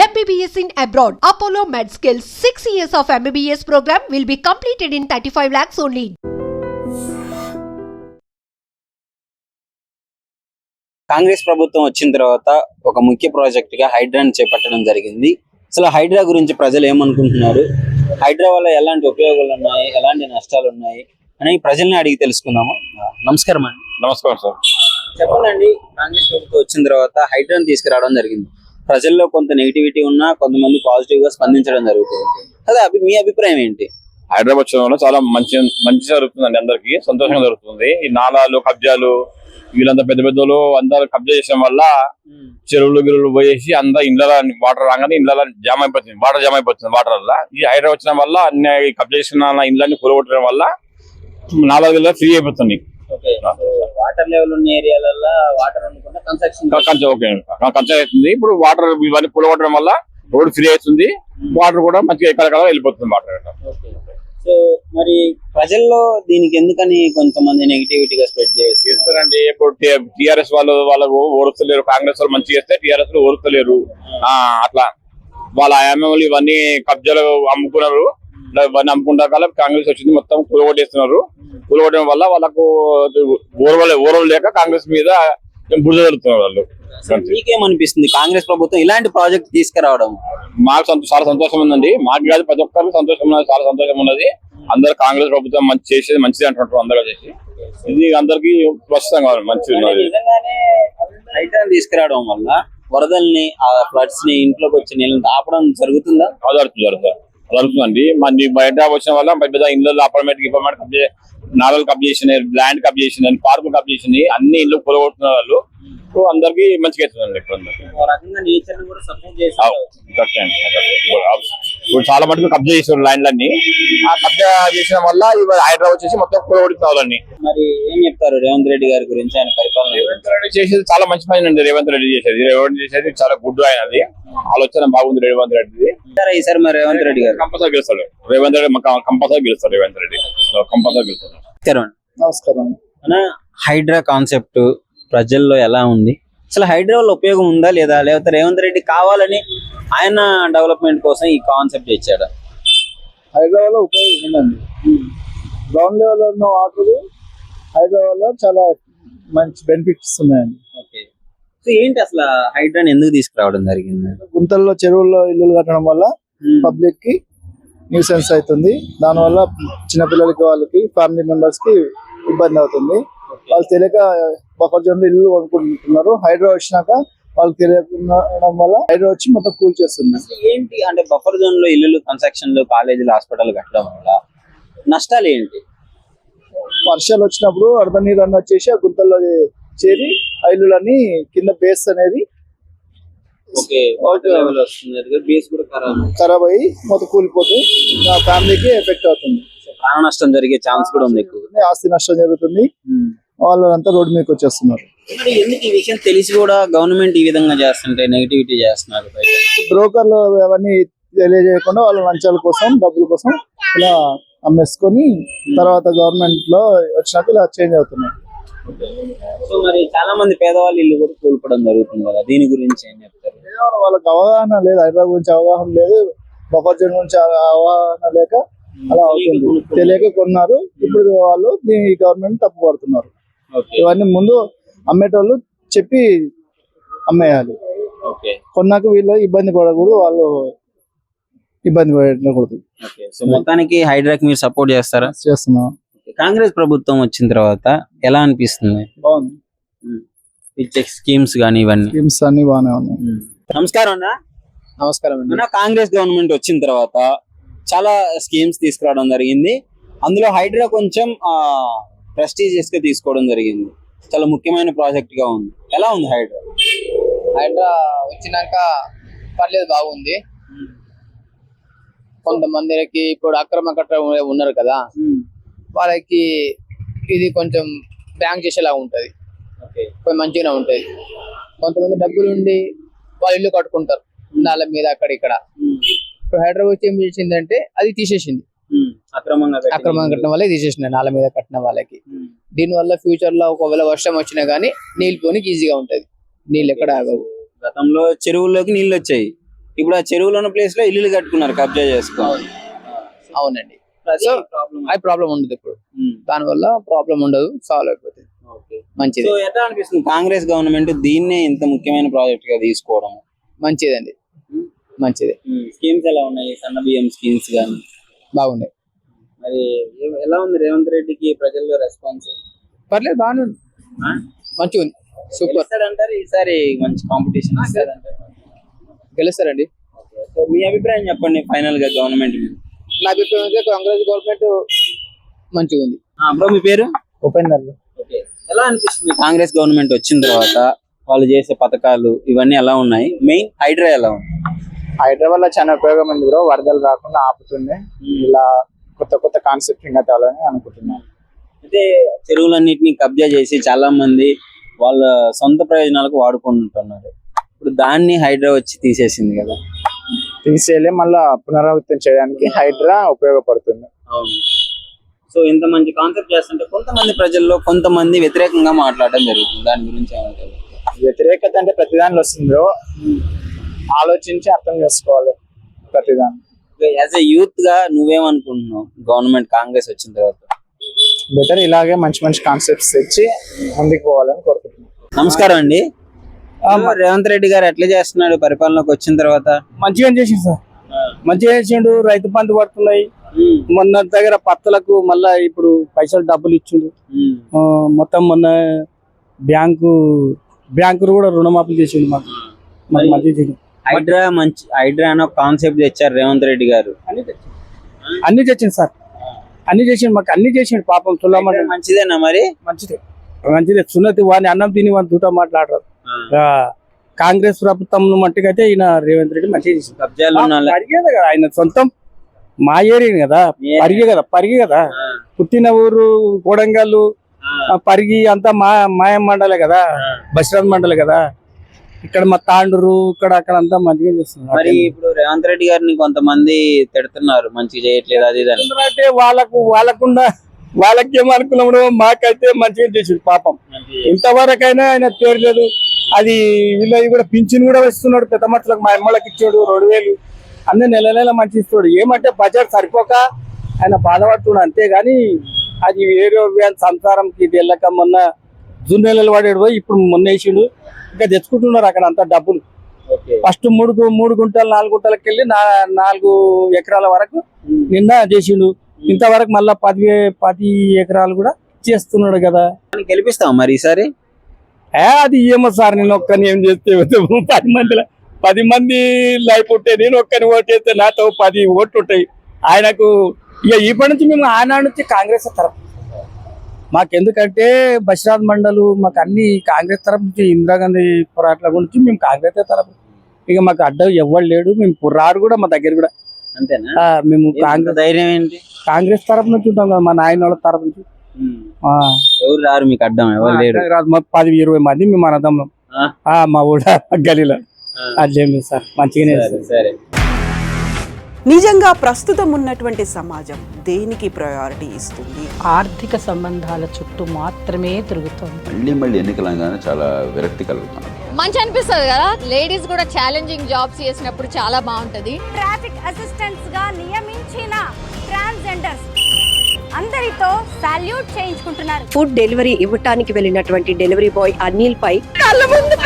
MBBS in abroad. Apollo MedSkills 6 years of MBBS program will be completed in 35 lakhs only. Congress ప్రభుత్వం వచ్చిన తర్వాత ఒక ముఖ్య ప్రాజెక్ట్ గా హైడ్రాని చేపట్టడం జరిగింది. అసలు హైడ్రా గురించి ప్రజలు ఏమనుకుంటున్నారు, హైడ్రా వల్ల ఎలాంటి ఉపయోగాలు ఉన్నాయి, ఎలాంటి నష్టాలు ఉన్నాయి అని ప్రజల్ని అడిగి తెలుసుకుందాము. నమస్కారం అండి. నమస్కారం సార్. చెప్పండి, కాంగ్రెస్ ప్రభుత్వం వచ్చిన తర్వాత హైడ్రాని తీసుకురావడం జరిగింది. ప్రజల్లో కొంత నెగిటివిటీ ఉన్నా కొంతమంది పాజిటివ్ గా స్పందించడం జరుగుతుంది. అదే మీ అభిప్రాయం ఏంటి? హైదరాబాద్ వచ్చడం వల్ల చాలా మంచి జరుగుతుందండి, అందరికి సంతోషంగా జరుగుతుంది. ఈ నాలాలు కబ్జాలు వీళ్ళంతా పెద్ద పెద్దలు అందరు కబ్జా చేయడం వల్ల చెరువులు గిరువులు పోయేసి అందరు ఇళ్ళ వాటర్ రాగానే ఇళ్ళ జామ్ అయిపోతుంది, వాటర్ జామ్ అయిపోతుంది వాటర్ వల్ల. ఈ హైదరాబాద్ వచ్చిన వల్ల అన్ని కబ్జా చేసిన ఇళ్ళని కూలగొట్టడం వల్ల నాలుగు ఫ్రీ అయిపోతుంది. వాటర్ లెవెల్ ఉన్న ఏరియాలలో వాటర్ కన్స్ట్రక్షన్ అవుతుంది. ఇప్పుడు వాటర్ ఇవన్నీ కూలగొట్టడం వల్ల రోడ్ ఫ్రీ అవుతుంది, వాటర్ కూడా మంచిగా ఎక్కడెక్కడ వెళ్ళిపోతుంది వాటర్. సో మరి ప్రజల్లో దీనికి ఎందుకని కొంతమంది నెగిటివిటీగా స్ప్రెడ్ చేస్తారండి? ఇప్పుడు టిఆర్ఎస్ వాళ్ళకు ఓరుస్తలేరు, కాంగ్రెస్ వాళ్ళు మంచిగా చేస్తే టిఆర్ఎస్ ఓరుస్తలేరు. అట్లా వాళ్ళ ఎమ్మెల్యేలు ఇవన్నీ కబ్జాలు అమ్ముకున్నారు, ఇవన్నీ అమ్ముకుంటా కాలం కాంగ్రెస్ వచ్చింది, మొత్తం కూలగొట్టేస్తున్నారు. కూలగొట్టడం వల్ల వాళ్ళకు ఓరవలు లేక కాంగ్రెస్ మీద బురద జరుగుతున్నారు వాళ్ళు. మీకేమనిపిస్తుంది కాంగ్రెస్ ప్రభుత్వం ఇలాంటి ప్రాజెక్ట్ తీసుకురావడం? మాకు చాలా సంతోషం ఉందండి, మాకు కాదు ప్రతి ఒక్కరికి సంతోషం ఉన్నది, చాలా సంతోషం ఉన్నది. అందరు కాంగ్రెస్ ప్రభుత్వం మంచి చేసేది మంచిది అంటున్నారు అందరూ చేసి. ఇది అందరికి ప్రస్తుతం కావాలి, మంచిది ఉన్నది. హైడ్రాని తీసుకురావడం వల్ల వరదల్ని ఫ్లడ్స్ ని ఇంట్లోకి వచ్చి నీళ్ళని ఆపడం జరుగుతుందా? జరుగుతుందండి. మన బయట వచ్చిన వల్ల పెద్ద ఇళ్ళలో అపార్ట్మెంట్ నాలుగు కబ్జా చేసినాయి, ల్యాండ్ కబ్జా చేసినాయి, పార్కులు కబ్జా చేసినాయి, అన్ని ఇల్లు కూలగొడుతున్నారు వాళ్ళు. అందరికి మంచిగా అవుతుందండి. ఇప్పుడు చాలా మటుకు కబ్జా చేసారు ల్యాండ్లన్నీ. ఆ కబ్జా చేసిన వల్ల హైదరాబాద్ వచ్చేసి మొత్తం కూలగొడుతున్నారు. మరి ఏం చెప్తారు రేవంత్ రెడ్డి గారి గురించి, ఆయన పరిపాలన? రేవంత్ రెడ్డి చేసేది చాలా మంచి పని అండి. రేవంత్ రెడ్డి చేసేది చాలా గుడ్ అయినది, ఆలోచన బాగుంది రేవంత్ రెడ్డిది. ఈసారి మరి రేవంత్ రెడ్డి గారు కంపల్సరీ గెలుస్తాడు. రేవంత్ రెడ్డి కంపల్సరీ గెలుస్తాడు. రేవంత్ రెడ్డి కంపల్సరీ గెలుస్తాడు. నమస్కారం. హైడ్రా కాన్సెప్ట్ ప్రజల్లో ఎలా ఉంది? అసలు హైడ్రా వల్ల ఉపయోగం ఉందా లేదా, లేకపోతే రేవంత్ రెడ్డి కావాలని ఆయన డెవలప్మెంట్ కోసం ఈ కాన్సెప్ట్ ఇచ్చాడా? హైడ్రా వల్ల ఉపయోగం ఉందండి. గ్రౌండ్ లెవెల్ ఉన్న వాటర్ హైడ్రా వల్ల చాలా మంచి బెనిఫిట్స్ ఉన్నాయండి. ఓకే, సో ఏంటి అసలు హైడ్రాని ఎందుకు తీసుకురావడం జరిగింది? గుంతల్లో చెరువుల్లో ఇల్లులు కట్టడం వల్ల పబ్లిక్ కి న్యూసెన్స్ అవుతుంది. దానివల్ల చిన్నపిల్లలకి వాళ్ళకి ఫ్యామిలీ మెంబర్స్ కి ఇబ్బంది అవుతుంది. వాళ్ళు తెలియక బఫర్ జోన్ లో ఇల్లు కొనుక్కుంటున్నారు. హైడ్రా వచ్చినాక వాళ్ళకి తెలియకుండా వల్ల హైడ్రా వచ్చి మొత్తం కూల్ చేస్తుంది. ఏంటి అంటే బఫర్ జోన్ లో ఇల్లు కన్స్ట్రక్షన్ లో కాలేజీలు హాస్పిటల్ కట్టడం వల్ల నష్టాలు ఏంటి? వర్షాలు వచ్చినప్పుడు వరద నీరు అన్నీ వచ్చేసి ఆ గుంతల్లో చేరి ఆ ఇల్లులన్నీ కింద బేస్ అనేది ఖరాబ్ అయ్యి మొత్తం కూలిపోతుంది. ఫ్యామిలీకి ఎఫెక్ట్ అవుతుంది, ప్రాణ నష్టం జరిగే ఛాన్స్ కూడా ఉంది, ఆస్తి నష్టం జరుగుతుంది. వాళ్ళంతా రోడ్డు మీదకి వచ్చేస్తున్నారు. మరి ఎందుకు ఈ విషయం తెలిసి కూడా గవర్నమెంట్ ఈ విధంగా చేస్తుంటే నెగిటివిటీ చేస్తున్నారు? బ్రోకర్లు అవన్నీ తెలియజేయకుండా వాళ్ళ లంచాల కోసం డబ్బుల కోసం ఇలా అమ్మేసుకొని తర్వాత గవర్నమెంట్ లో వచ్చినాక ఇలా చేంజ్ అవుతున్నారు. సో మరి చాలా మంది పేదవాళ్ళు ఇల్లు కూడా కోల్పోవడం జరుగుతుంది కదా, దీని గురించి ఏం చెప్తారు? వాళ్ళకి అవగాహన లేదు, హైదరాబాద్ గురించి అవగాహన లేదు, బఫర్ జోన్ గురించి అవగాహన లేక అలా అవుతుంది. తెలియక కొన్నారు. ఇప్పుడు వాళ్ళు దీని గవర్నమెంట్ తప్పు పడుతున్నారు. ఇవన్నీ ముందు అమ్మేటోళ్ళు చెప్పి అమ్మేయాలి. కొన్నాక వీళ్ళు ఇబ్బంది పడకూడదు, వాళ్ళు ఇబ్బంది పడకూడదు. సో మొత్తానికి హైడ్రాకి మీరు సపోర్ట్ చేస్తారా? చేస్తున్నాం. కాంగ్రెస్ ప్రభుత్వం వచ్చిన తర్వాత ఎలా అనిపిస్తుంది? బాగుంది. స్కీమ్స్ కానీ ఇవన్నీ స్కీమ్స్ అన్ని బాగానే ఉన్నాయి. నమస్కారం అన్న. నమస్కారం అండి. కాంగ్రెస్ గవర్నమెంట్ వచ్చిన తర్వాత చాలా స్కీమ్స్ తీసుకురావడం జరిగింది. అందులో హైడ్రా కొంచెం ప్రెస్టీజియస్ గా తీసుకోవడం జరిగింది. చాలా ముఖ్యమైన ప్రాజెక్ట్ గా ఉంది. ఎలా ఉంది హైడ్రా? హైడ్రా వచ్చినాక పర్లేదు, బాగుంది. కొంతమందికి ఇప్పుడు అక్రమ కట్ట ఉన్నారు కదా, వాళ్ళకి ఇది కొంచెం బ్యాంక్ చేసేలా ఉంటది, కొంచెం మంచిగా ఉంటది. కొంతమంది డబ్బులు ఉండి వాళ్ళు ఇల్లు కట్టుకుంటారు నాళ్ళ మీద అక్కడ ఇక్కడ. ఇప్పుడు హైదరాబాద్ ఏం చేసిందంటే అది తీసేసింది, అక్రమంగా కట్టిన వాళ్ళే తీసేసింది నాళ్ళ మీద కట్టిన వాళ్ళకి. దీనివల్ల ఫ్యూచర్ లో ఒకవేళ వర్షం వచ్చినా గానీ నీళ్ళు పోనీకి ఈజీగా ఉంటది, నీళ్ళు ఎక్కడ ఆగవు. గతంలో చెరువుల్లోకి నీళ్ళు వచ్చాయి, ఇప్పుడు ఆ చెరువులో ఉన్న ప్లేస్ లో ఇల్లులు కట్టుకున్నారు కబ్జా చేసుకోవాలి. అవునండి. సో అది ప్రాబ్లం ఉండదు ఇప్పుడు, దానివల్ల ప్రాబ్లం ఉండదు, సాల్వ్ అయిపోతుంది. మంచిది. సో ఎట్లా అనిపిస్తుంది కాంగ్రెస్ గవర్నమెంట్ దీన్నే ఇంత ముఖ్యమైన ప్రాజెక్ట్ గా తీసుకోవడం? మంచిదండి, మంచిది. స్కీమ్స్ ఎలా ఉన్నాయి? సన్న బియ్యం స్కీమ్స్ గానీ బాగున్నాయి. మరి ఎలా ఉంది రేవంత్ రెడ్డికి ప్రజల్లో రెస్పాన్స్? పర్లేదు, బాగానే ఉంది, మంచిగా ఉంది, సూపర్ అంటారు. ఈసారి మంచి కాంపిటీషన్ ఇస్తారంటారు. గెలుస్తారండి. సో మీ అభిప్రాయం చెప్పండి ఫైనల్ గా గవర్నమెంట్ మీద. నా అభిప్రాయం అయితే కాంగ్రెస్ గవర్నమెంట్ మంచిగా ఉంది. బ్రో మీ పేరు? ఉపేందర్. ఎలా అనిపిస్తుంది కాంగ్రెస్ గవర్నమెంట్ వచ్చిన తర్వాత వాళ్ళు చేసే పథకాలు ఇవన్నీ ఎలా ఉన్నాయి? మెయిన్ హైడ్రా ఎలా ఉంది? హైదరాబాద్ లో చాలా ఉపయోగం ఉంది బ్రో, వరదలు రాకుండా ఆపుతుంది. ఇలా కొత్త కొత్త కాన్సెప్ట్ ఇంకా తేవాలని అనుకుంటున్నాను. అయితే చెరువులన్నిటిని కబ్జా చేసి చాలా మంది వాళ్ళ సొంత ప్రయోజనాలకు వాడుకుంటున్నారు. ఇప్పుడు దాన్ని హైడ్రా వచ్చి తీసేసింది కదా. తీసేయాలి, మళ్ళా పునరావృతం చేయడానికి హైడ్రా ఉపయోగపడుతుంది. అవును. సో ఇంత మంచి కాన్సెప్ట్ చేస్తుంటే కొంతమంది ప్రజల్లో కొంతమంది వ్యతిరేకంగా మాట్లాడడం జరుగుతుంది. దాని గురించి ఏమంటారు? వ్యతిరేకత అంటే ప్రతిదానిలో వస్తుంది బ్రో, ఆలోచించి అర్థం చేసుకోవాలి ప్రతిదాన్ని. యాజ్ ఎ యూత్ గా నువ్వేమనుకుంటున్నావు గవర్నమెంట్ కాంగ్రెస్ వచ్చిన తర్వాత? బెటర్ ఇలాగే మంచి మంచి కాన్సెప్ట్స్ తెచ్చి ముందుకు పోవాలని కోరుకుంటున్నాను. నమస్కారం అండి. రేవంత్ రెడ్డి గారు ఎట్లా చేస్తున్నాడు పరిపాలనకు వచ్చిన తర్వాత? మంచిగా చేసిండు సార్, మంచిగా చేసిండు. రైతు బంధు పడుతున్నాయి. మొన్న దగ్గర పత్తలకు మళ్ళా ఇప్పుడు పైసలు డబ్బులు ఇచ్చిండు. మొత్తం మొన్న బ్యాంకు కూడా రుణమాఫీ చేసిండు మాకు. హైడ్రా అనే కాన్సెప్ట్ తెచ్చారు రేవంత్ రెడ్డి గారు. అన్ని తెచ్చిండు సార్, అన్ని చేసిండు మాకు, అన్ని చేసిండు. పాపం తులమంటే మంచిదేనా? మరి మంచిదే. సున్నతి వాడిని అన్నం తిని వాడిని దూట మాట్లాడరు. కాంగ్రెస్ ప్రభుత్వం మట్టుకైతే ఈయన రేవంత్ రెడ్డి మంచిగా చేసిండు. పరిగేది కదా ఆయన సొంతం, మా ఏరియా కదా, పరిగి కదా. పుట్టిన ఊరు కొడంగల్, పరిగి అంతా మాయం మండలే కదా, బస్రాజ్ మండలే కదా. ఇక్కడ మా తాండూరు ఇక్కడ అక్కడ అంతా మంచిగా చేస్తున్నారు. మరి ఇప్పుడు రేవంత్ రెడ్డి గారిని కొంతమంది తిడుతున్నారు, మంచిగా చేయట్లేదు అది అంటే వాళ్ళకి ఏమనుకున్నాడు, మాకైతే మంచిగా చేసిండు పాపం. ఇంతవరకైనా ఆయన పేర్లేదు. అది వీళ్ళది కూడా పింఛన్ కూడా ఇస్తున్నాడు పెద్ద మనుషులకు, మా అమ్మలకు ఇచ్చాడు 2000 అన్ని నెల మంచి ఇస్తాడు. ఏమంటే బడ్జెట్ సరిపోక ఆయన బాధపడుతున్నాడు అంతేగాని అది వేరే సంసారంకి ఇది వెళ్ళక మొన్న జూన్ నెలలు వాడాడు పోయి ఇప్పుడు మొన్న వేసిండు. ఇంకా తెచ్చుకుంటున్నారు అక్కడ అంతా డబ్బులు. ఫస్ట్ 3 గుంటలు 4 గుంటలకు వెళ్ళి 4 ఎకరాల వరకు నిన్న చేసిండు. ఇంతవరకు మళ్ళా 10 ఎకరాలు కూడా చేస్తున్నాడు కదా. గెలిపిస్తాం మరి ఈసారి? అది ఏమో సార్, నేను ఒక్కని ఏం చేస్తే 10 మంది లైఫ్ ఉంటే నేను ఒక్కని ఓటేస్తే నాతో 10 ఓట్లు ఉంటాయి. ఆయనకు ఇక ఇప్పటి నుంచి మేము ఆయన నుంచి కాంగ్రెస్ తరఫు మాకెందుకంటే బస్రాజ్ మండలు మాకు అన్ని కాంగ్రెస్ తరఫు నుంచి, ఇందిరాగాంధీ పోరాటాల గురించి మేము కాంగ్రెస్ తరఫు. ఇక మాకు అడ్డం ఎవ్వడు లేడు, మేము రారు కూడా మా దగ్గర కూడా. అంతేనా? మేము కాంగ్రెస్ ధైర్యం ఏంటి? కాంగ్రెస్ తరఫు నుంచి ఉంటాం కదా, మా నాయన వాళ్ళ తరఫు నుంచి. ఎవరు రారు మీకు అడ్డం? ఎవరు లేరు. 10-20 మంది మేము అన్నదమ్ములం మా ఊళ్ళ గలీలో. అదేం లేదు సార్, మంచిగానే. సరే. నిజంగా ప్రస్తుతం ఉన్నటువంటి సమాజం దేనికి ప్రయారిటీ ఇస్తుంది? ఆర్థిక సంబంధాల చుట్టూ మాత్రమే తిరుగుతుంది. మళ్ళీ ఎన్నికలంగానే చాలా విరక్తి కలుగుతాను. మంచి అనిపిస్తుంది కదా, లేడీస్ కూడా ఛాలెంజింగ్ జాబ్స్ చేసినప్పుడు చాలా బాగుంటది. ట్రాఫిక్ అసిస్టెంట్స్ గా నియమించిన ట్రాన్స్జెండర్స్ అందరితో సాల్యూట్ చేయించుకుంటున్నారు. ఫుడ్ డెలివరీ ఇవ్వటానికి వెళ్ళినటువంటి డెలివరీ బాయ్ అనిల్ పై కళ్ళ ముందు